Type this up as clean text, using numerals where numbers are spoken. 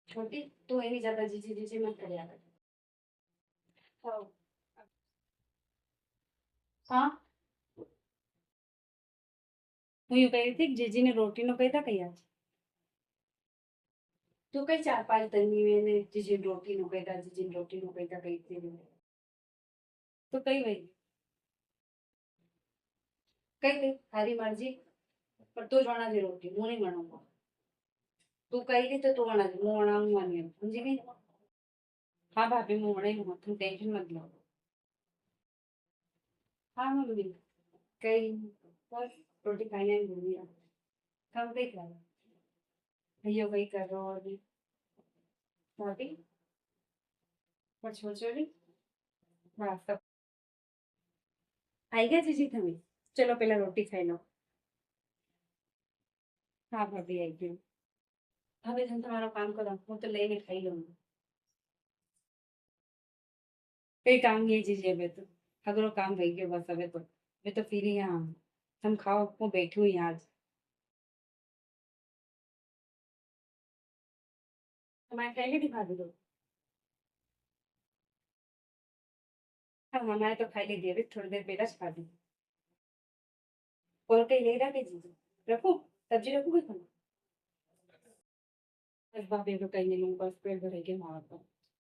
छोटी तू एनी ज्यादा जीजी जीजी मत कर यार। हाँ। हाँ, હું એવું કહી હતી કે જીજીને રોટીનો કહીતા કઈ આજ તું કઈ 4-5 તની એને જીજી રોટીનું કહીતા જીજી રોટીનું કહીતા કઈ હતી તો કઈ વઈ કઈ દે તારી મરજી પણ તું જ વણાજી રોટી હું નહીં વણાવું તું કઈ રીતે તો તું વણાજી હું વણાવું સમજી ગઈ हाँ भाभी मैं वणाई लूंगा तुम टेंशन मत लो हाँ मम्मी कई बस रोटी खाने आई हूँ यार हम कई खा भैया वही कर रहा और भाभी पर छोड़ी हाँ सब आई गया जीजी તમે ચલો પેલા રોટી ખાઈ લો હા ભાભી આવી ગયું હવે તમે તમારું કામ કરો હું તો લઈને ખાઈ લઉં કઈ કામ નહીં જીજી હવે તો અગરો કામ થઈ ગયો બસ હવે તો ફિર यहाँ तुम खाओ मैं बैठी हूँ यहाँ तुम्हारे पहले दिखा दो हाँ हमारे तो खाई लीजिए अभी थोड़ी देर पहले खा दी और कहीं ले रहा जीजी रखो सब्जी रखो कोई खाना बस भाभी को कहीं नहीं लूँ बस पेट भरेगी हमारा तो